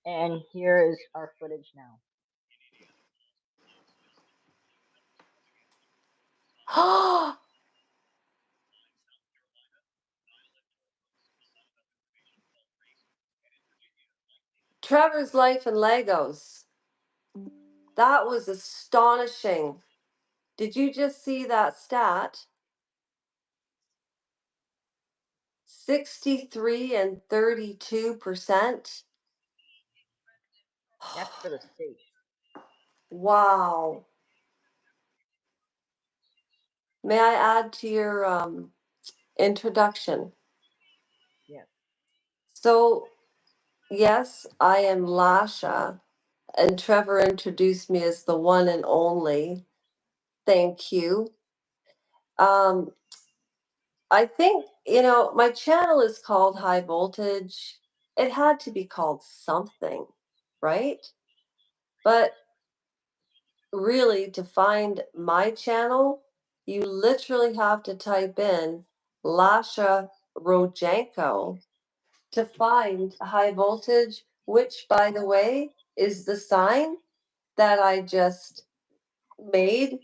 And here is our footage now. Trevor's life in Legos. That was astonishing. Did you just see that stat? 63 and 32%. That's for the States. Wow. May I add to your introduction? Yes. So, yes, I am Lasha, and Trevor introduced me as the one and only. Thank you. Um, I think, my channel is called High Voltage. It had to be called something, right? But really, to find my channel, you literally have to type in Lasha Rojanko to find High Voltage, which, by the way, is the sign that I just made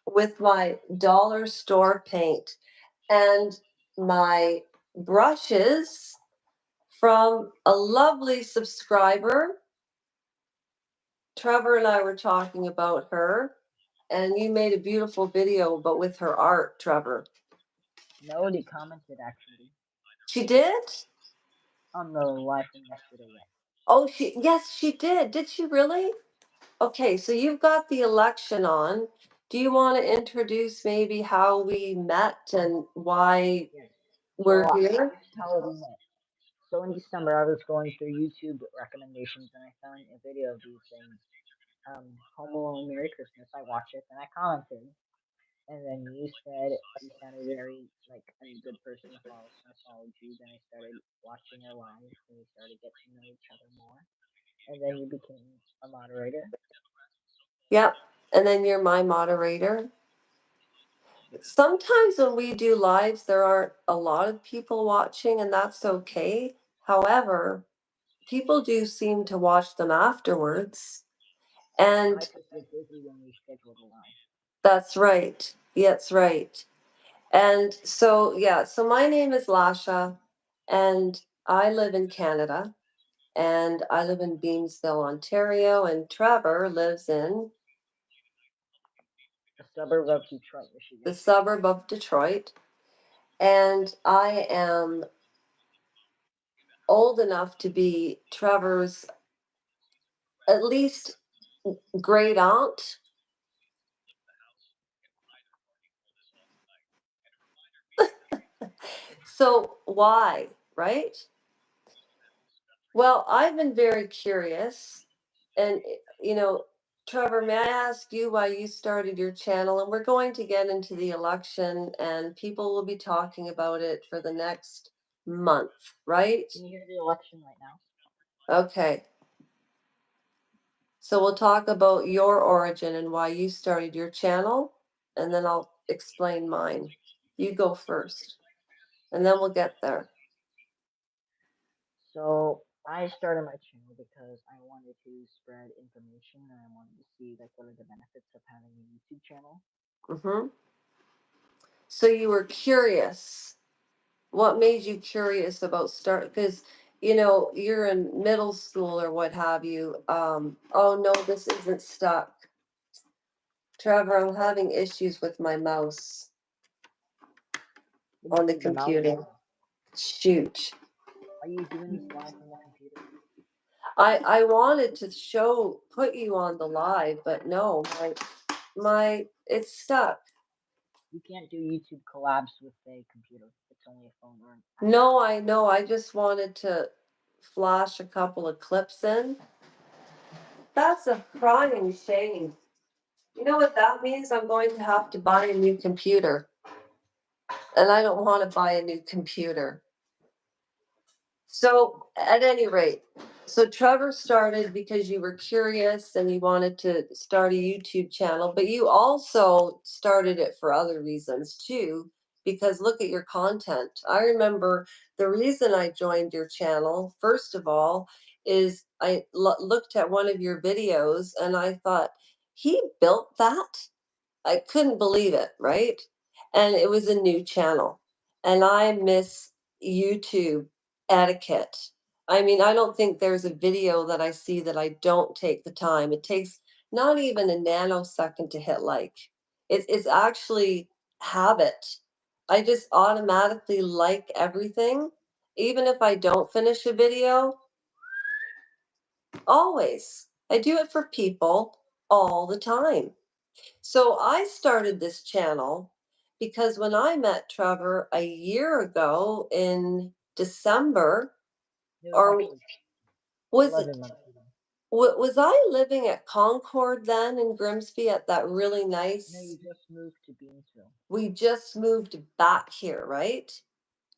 with my dollar store paint and my brushes from a lovely subscriber. Trevor and I were talking about her, and you made a beautiful video, but with her art, Trevor. Nobody commented actually She did? on the live from yesterday yet. Oh, yes, she did. Did she really? Okay, so you've got the election on. Do you want to introduce maybe how we met and why Yes. we're This here? is how we met. So in December, I was going through YouTube recommendations and I found a video of you saying, Home Alone, Merry Christmas. I watched it and I commented. And then you said you sounded very like a good person to follow, so I followed you. Then I started watching your lives and we started getting to know each other more. And then you became a moderator. Yep. And then you're my moderator. Sometimes when we do lives, there aren't a lot of people watching, and that's okay. However, people do seem to watch them afterwards. I And just get busy when we schedule the live. that's right. That's right. And so, yeah, so my name is Lasha, and I live in Canada, and I live in Beamsville, Ontario, and Trevor lives in A suburb of Detroit, the Michigan. suburb of Detroit. And I am old enough to be Trevor's at least great aunt. So why, right? Well, I've been very curious. And, Trevor, may I ask you why you started your channel? And we're going to get into the election, and people will be talking about it for the next month, right? Can you hear the election right now? Okay. So we'll talk about your origin and why you started your channel, and then I'll explain mine. You go first, and then we'll get there. So I started my channel because I wanted to spread information and I wanted to see like what are the benefits of having a YouTube channel. Hmm. So you were curious. What made you curious about start? Because you're in middle school or what have you. Oh no, this isn't stuck. Trevor, I'm having issues with my mouse What do you on the mean the mouse is computer. on? Shoot. Are you doing this live from the computer? I wanted to put you on the live, but no, my it's stuck. You can't do YouTube collabs with a computer. It's only a phone or an iPad. No, I know. I just wanted to flash a couple of clips in. That's a crying shame. You know what that means? I'm going to have to buy a new computer. And I don't want to buy a new computer. So, at any rate, so Trevor started because you were curious and you wanted to start a YouTube channel, but you also started it for other reasons too, because look at your content. I remember the reason I joined your channel, first of all, is I looked at one of your videos and I thought, he built that? I couldn't believe it, right? And it was a new channel. And I miss YouTube etiquette. I mean, I don't think there's a video that I see that I don't take the time. It takes not even a nanosecond to hit like. It's actually habit. I just automatically like everything. Even if I don't finish a video, always. I do it for people all the time. So I started this channel because when I met Trevor a year ago in December, It was or actually was it 11 months ago. was I living at Concord then in Grimsby at that really No, nice? you just moved to Beansville. We just moved back here, right?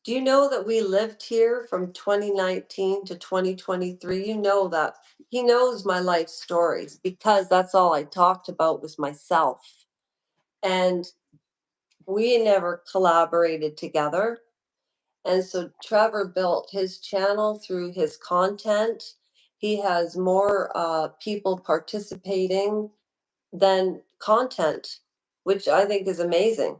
Do you know that we lived here from 2019 to 2023? You know that. He knows my life stories because that's all I talked about was myself. And we never collaborated together. And so Trevor built his channel through his content. He has more people participating than content, which I think is amazing.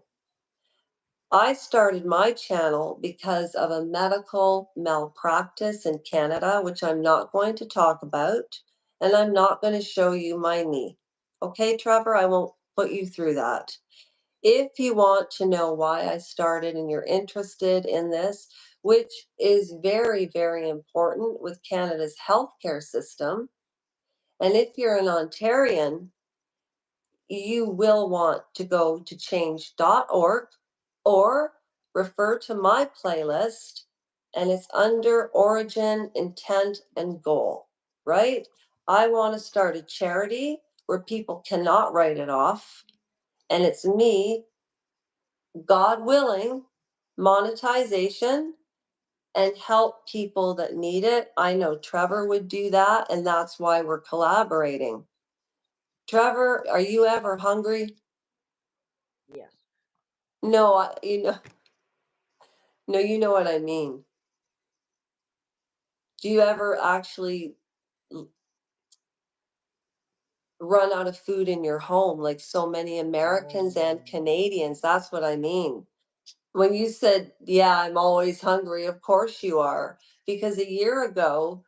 I started my channel because of a medical malpractice in Canada, which I'm not going to talk about, and I'm not going to show you my knee. Okay, Trevor, I won't put you through that. If you want to know why I started and you're interested in this, which is very, very important with Canada's healthcare system, and if you're an Ontarian, you will want to go to change.org or refer to my playlist, and it's under origin, intent, and goal, right? I want to start a charity where people cannot write it off, and it's me, God willing, monetization and help people that need it. I know Trevor would do that, and that's why we're collaborating. Trevor, are you ever hungry? Yes. No, no, you know what I mean. Do you ever actually run out of food in your home like so many Americans and Oh, Canadians? That's what I mean. When you said, yeah, I'm always hungry, of course you are. Because a year ago,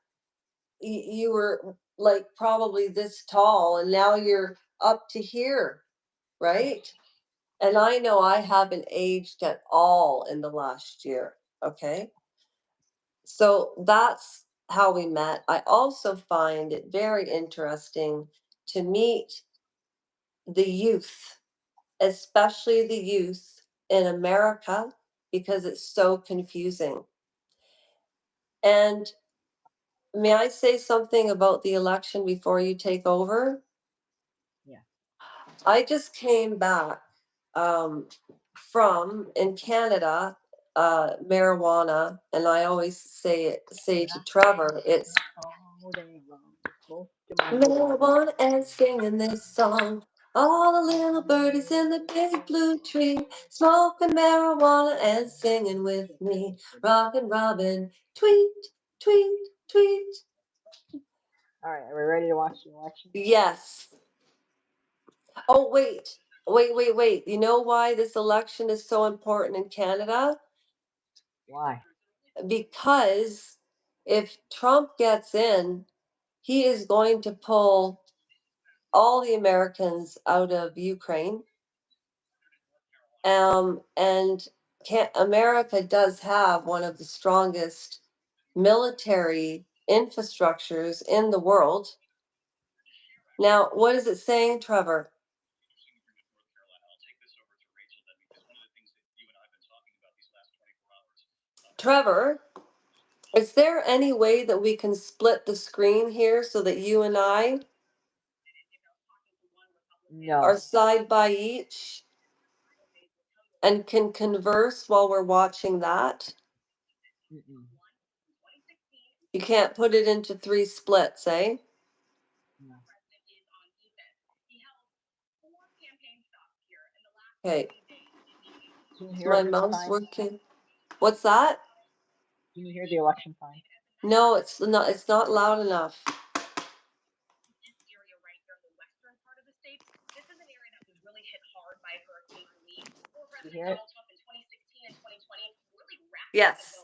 you were like probably this tall and now you're up to here, right? And I know I haven't aged at all in the last year. Okay. So that's how we met. I also find it very interesting to meet the youth, especially the youth in America, because it's so confusing. And may I say something about the election before you take over? yeah. I just came back um, from in Canada, marijuana, and I always say And to I Trevor, it's all day long, smoke to my marijuana. marijuana and singing this song. All the little birdies in the big blue tree, smoking marijuana and singing with me. Rockin' Robin, tweet, tweet, tweet. All right, are we ready to watch the election? Yes. Oh, wait. You know why this election is so important in Canada? Why? Because if Trump gets in, he is going to pull all the Americans out of Ukraine. And America does have one of the strongest military infrastructures in the world. Now, what is it saying, Trevor? Trevor, is there any way that we can split the screen here so that you and I are No. side by each and can converse while we're watching that? Mm-mm. You can't put it into three splits, eh? No. Okay, Can you is hear my it mouse fine? working? What's that? Can you hear the election fine? No, it's not. It's not loud enough. You hear it? Yes.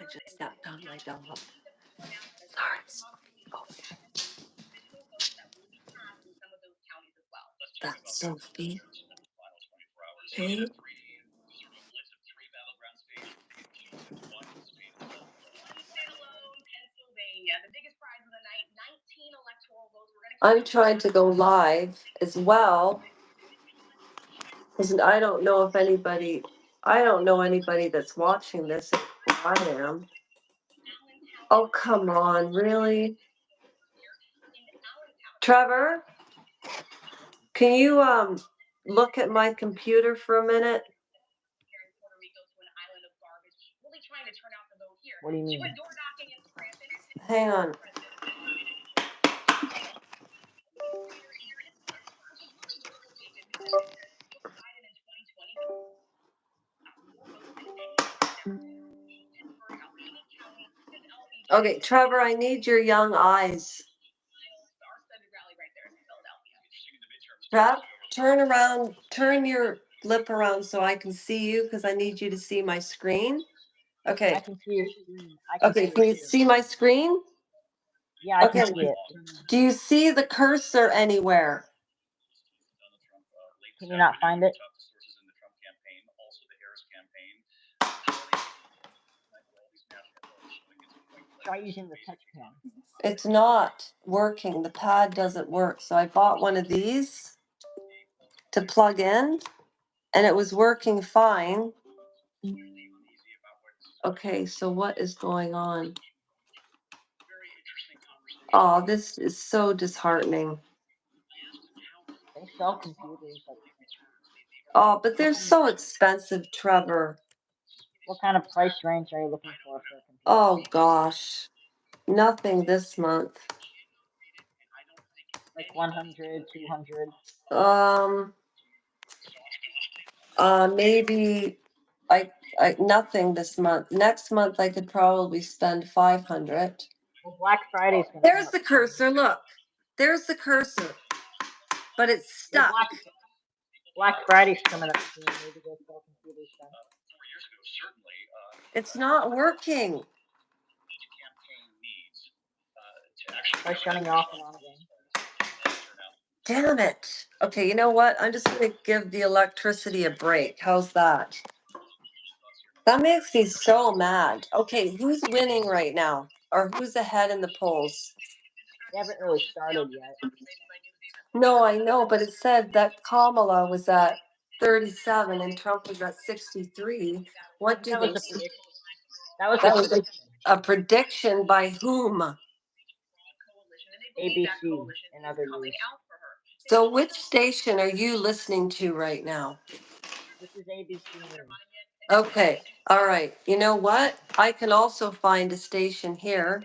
I just stepped on my dog. Sorry. That's Sophie. Hey. I'm trying to go live as well. Because I don't know if anybody, I don't know anybody that's watching this. I am. Oh, come on, really? Trevor, can you look at my computer for a minute? What do you mean? Hang on. Okay, Trevor, I need your young eyes. Trev, turn around, turn your lip around so I can see you because I need you to see my screen. Okay. I can see your screen. I can see Okay, your can you screen. see my screen? Yeah, I can Okay. see it. Do you see the cursor anywhere? Can you not find it? Try using the touch pen. It's not working. The pad doesn't work. So I bought one of these to plug in and it was working fine. Okay, so what is going on? Oh, this is so disheartening. They sell computers. Like, Oh, but they're so expensive, Trevor. what kind of price range are you looking for a computer? Oh gosh. Nothing this month. Like 100, 200? Maybe I nothing this month. Next month I could probably spend 500. Well, Black Friday's gonna come There's up the soon. cursor. Look, there's the cursor, but it's Well, stuck. Black Friday's coming up soon. Maybe they'll sell computers then. It's not working. Try shutting it off and on again. Damn it. Okay, you know what? I'm just going to give the electricity a break. How's that? That makes me so mad. Okay, who's winning right now? Or who's ahead in the polls? They haven't really started yet. No, I know, but it said that Kamala was at 37 and Trump was at 63. What do That they was a say? prediction. That was a That was prediction. a prediction by whom? ABC and other news. So, which station are you listening to right now? This is ABC News. Okay, all right. You know what? I can also find a station here.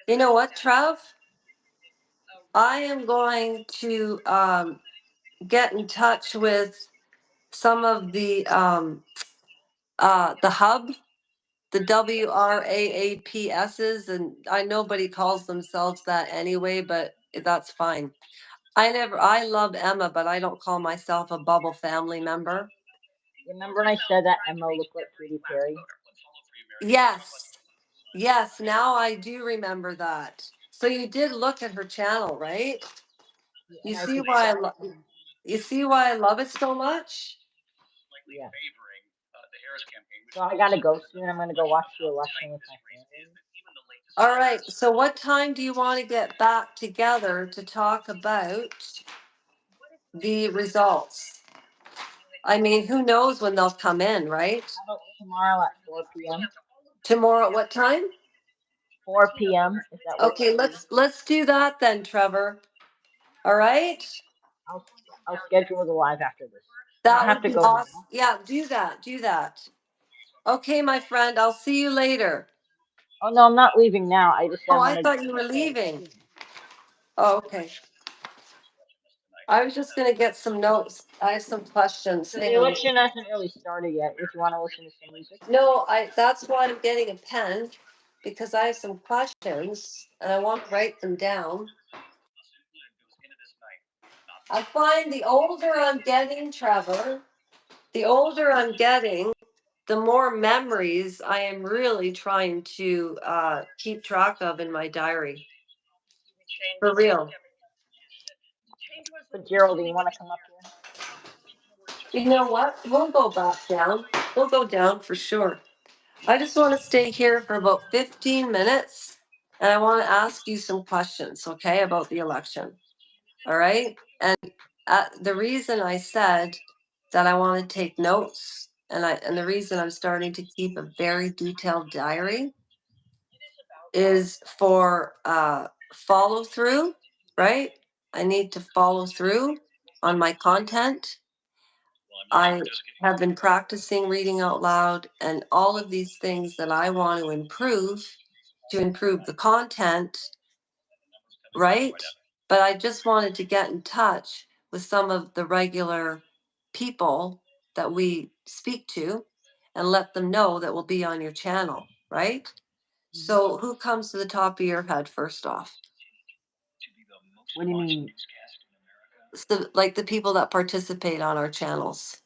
You know what, Trev? I am going to get in touch with some of the hub, the WRAAPSs, and I nobody calls themselves that anyway, but that's fine. I love Emma, but I don't call myself a bubble family member. Remember when I said that Emma looked like Katy Perry? Yes. Yes, now I do remember that. So you did look at her channel, right? Yeah, You and I see why subscribed to. you see why I love it so much? Yeah. So I gotta go soon. I'm gonna go watch the election with my family. All right. So what time do you want to get back together to talk about the results? I mean, who knows when they'll come in, right? How about tomorrow at 4 p.m.? Tomorrow at what time? 4 p.m. If that works Okay, for you. let's do that then, Trevor. All right? I'll I'll schedule the live after this. You don't That have would to be go awesome. now. Yeah, do that. Do that. Okay, my friend, I'll see you later. Oh no, I'm not leaving now. I just said Oh, I'm I gonna thought you were get ready leaving. soon. Oh, okay. I was just gonna get some notes. I have some questions. So the Hang on. election hasn't really started yet. If you want to listen to some music. No, that's why I'm getting a pen because I have some questions and I want to write them down. I find the older I'm getting, Trevor, the older I'm getting, the more memories I am really trying to keep track of in my diary. For real. But Geraldine, you want to come up here? You know what? We'll go back down. We'll go down for sure. I just want to stay here for about 15 minutes and I want to ask you some questions, okay, about the election. All right. And the reason I said that I want to take notes and the reason I'm starting to keep a very detailed diary is for follow through, right? I need to follow through on my content. I have been practicing reading out loud and all of these things that I want to improve the content, right? But I just wanted to get in touch with some of the regular people that we speak to and let them know that we'll be on your channel, right? So, who comes to the top of your head first off? What do you mean? So, like the people that participate on our channels.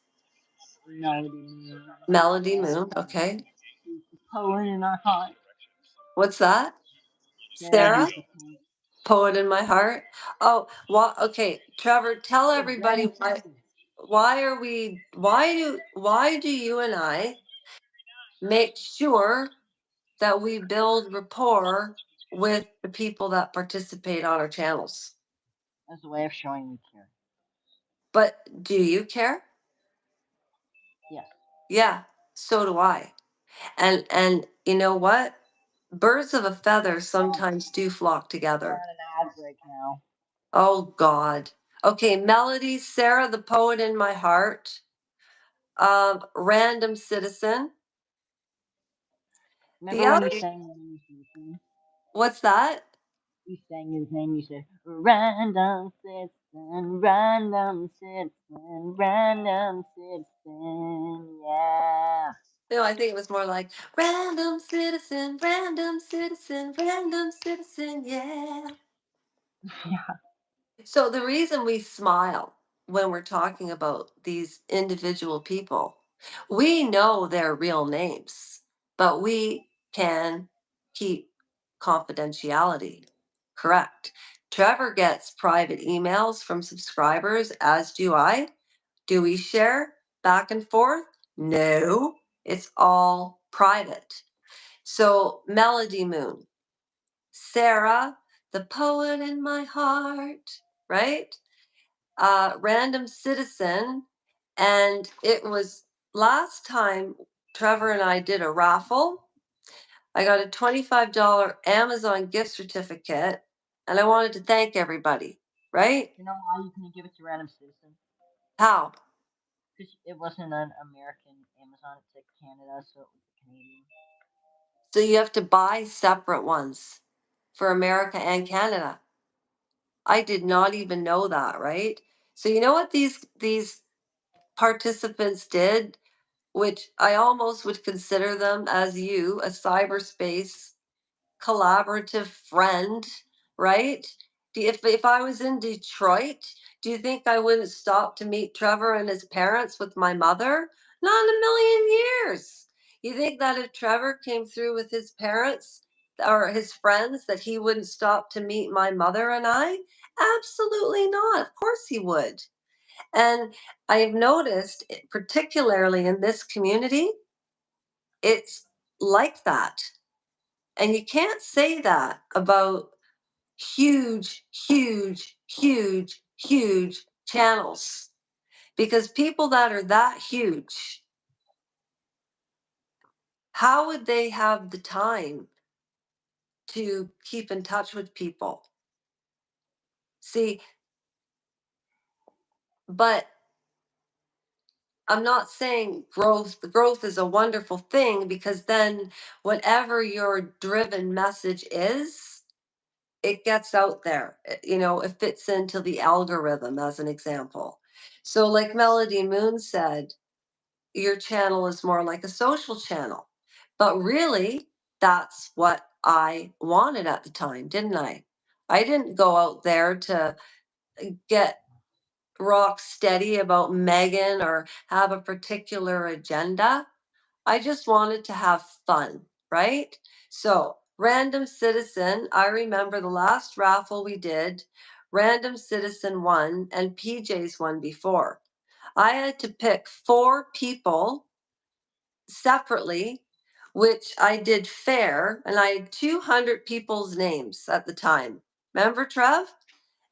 Melody Moon. Melody Moon, okay. She's the poet in our heart. What's that? Sarah, Sarah? who's the poet. Poet in my heart. Oh, okay. Trevor, tell Oh, everybody Ren too. why do you and I make sure that we build rapport with the people that participate on our channels? As a way of showing we care. But do you care? Yes. Yeah, so do I. And you know what? Birds of a feather Oh, sometimes do flock we're together. on an ad break now. Oh God. Okay, Melody, Sarah, the poet in my heart. Random citizen. The Remember when other, you sang his name? what's that? You sang his name. You said, "Random citizen, random citizen, random citizen." Yeah. No, I think it was more like random citizen, random citizen, random citizen, yeah. Yeah. So the reason we smile when we're talking about these individual people, we know their real names, but we can keep confidentiality. Correct. Trevor gets private emails from subscribers, as do I. Do we share back and forth? No, it's all private. So, Melody Moon, Sarah, the poet in my heart, right? Random citizen. And it was last time Trevor and I did a raffle. I got a $25 Amazon gift certificate and I wanted to thank everybody, right? You know why you can give it to random citizen? How? Because it wasn't an American Amazon. It's like Canada, so it was a Canadian. So you have to buy separate ones for America and Canada. I did not even know that, right? So you know what these participants did, which I almost would consider them as you, a cyberspace collaborative friend, right? If I was in Detroit, do you think I wouldn't stop to meet Trevor and his parents with my mother? Not in a million years. You think that if Trevor came through with his parents or his friends, that he wouldn't stop to meet my mother and I? Absolutely not. Of course he would. And I've noticed, particularly in this community, it's like that. And you can't say that about huge, huge, huge, huge channels Because people that are that huge, how would they have the time to keep in touch with people? See, but I'm not saying growth is a wonderful thing, because then whatever your driven message is, it gets out there. It fits into the algorithm, as an example. So, like Melody Moon said, your channel is more like a social channel. But really, that's what I wanted at the time, didn't I? I didn't go out there to get rock steady about Megan or have a particular agenda. I just wanted to have fun, right? So, Random Citizen, I remember the last raffle we did, Random Citizen won and PJ's won before. I had to pick 4 people separately, which I did fair, and I had 200 people's names at the time. Remember, Trev?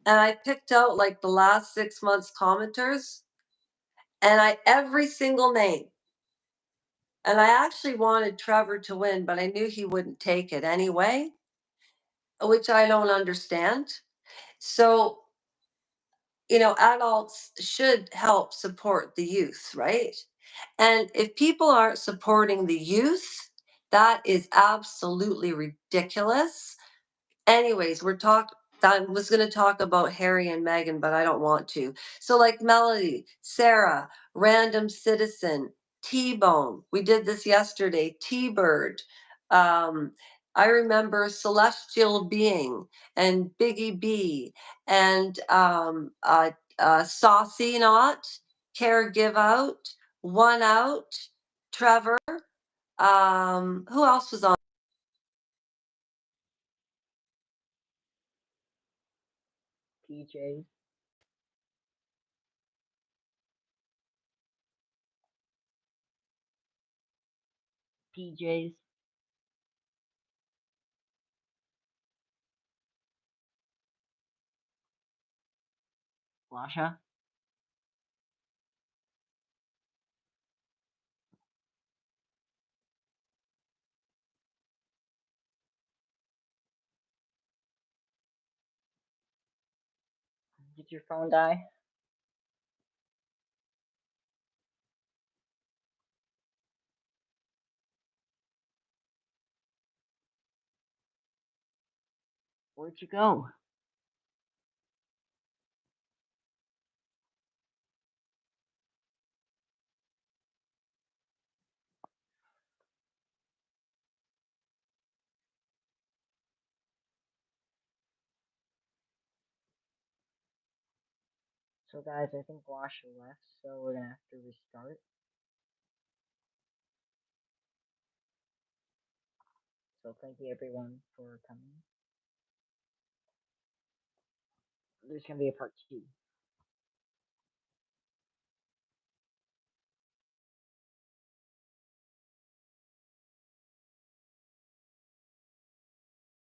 And I picked out like the last 6 months commenters, and every single name. And I actually wanted Trevor to win, but I knew he wouldn't take it anyway, which I don't understand. So, adults should help support the youth, right? And if people aren't supporting the youth, that is absolutely ridiculous. Anyways, I was going to talk about Harry and Meghan, but I don't want to. So, like Melody, Sarah, Random Citizen, T Bone. We did this yesterday. T Bird. Um, I remember Celestial Being and Biggie B and Saucy Not, Care Give Out, One Out, Trevor. Who else was on? PJs. PJs. Lasha. Did your phone die? Where'd you go? So guys, I think Lasha left, so we're gonna have to restart. So thank you everyone for coming. There's gonna be a part 2.